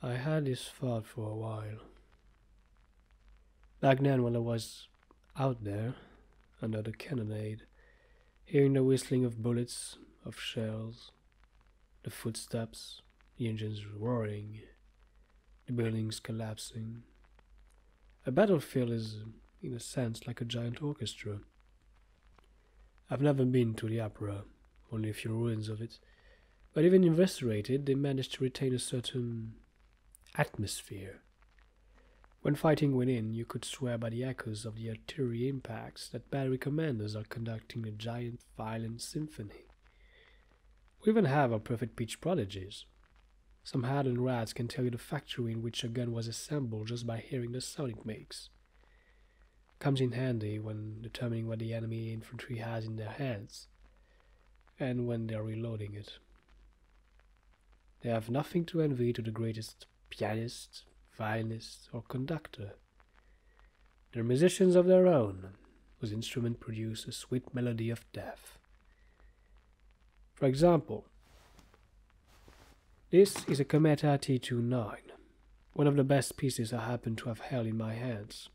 I had this thought for a while. Back then, when I was out there, under the cannonade, hearing the whistling of bullets, of shells, the footsteps, the engines roaring, the buildings collapsing. A battlefield is, in a sense, like a giant orchestra. I've never been to the opera, only a few ruins of it, but even investigated, they managed to retain a certain atmosphere. When fighting within, you could swear by the echoes of the artillery impacts that battery commanders are conducting a giant violent symphony. We even have our perfect pitch prodigies. Some hardened rats can tell you the factory in which a gun was assembled just by hearing the sound it makes. Comes in handy when determining what the enemy infantry has in their hands, and when they are reloading it. They have nothing to envy to the greatest pianist, violinist, or conductor. They're musicians of their own, whose instrument produce a sweet melody of death. For example, this is a Cometa T29, one of the best pieces I happen to have held in my hands.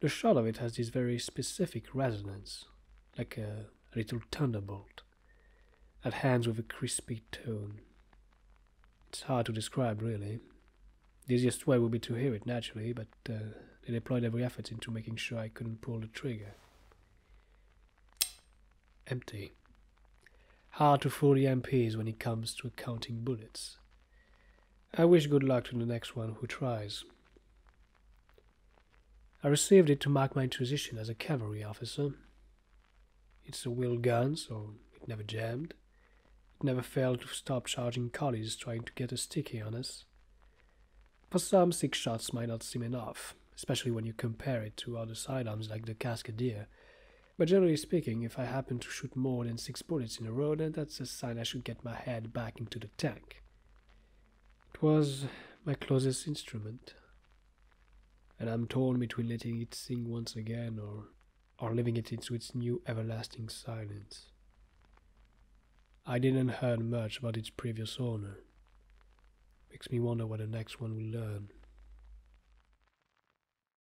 The shot of it has this very specific resonance, like a little thunderbolt, that hangs with a crispy tone. It's hard to describe, really. The easiest way would be to hear it naturally, but they deployed every effort into making sure I couldn't pull the trigger. Empty. Hard to fool the MPs when it comes to counting bullets. I wish good luck to the next one who tries. I received it to mark my transition as a cavalry officer. It's a wheel gun, so it never jammed. It never failed to stop charging collies trying to get a sticky on us. For some, 6 shots might not seem enough, especially when you compare it to other sidearms like the Cascadier. But generally speaking, if I happen to shoot more than 6 bullets in a row, then that's a sign I should get my head back into the tank. It was my closest instrument, and I'm torn between letting it sing once again or leaving it into its new everlasting silence. I didn't hear much about its previous owner. Makes me wonder what the next one will learn.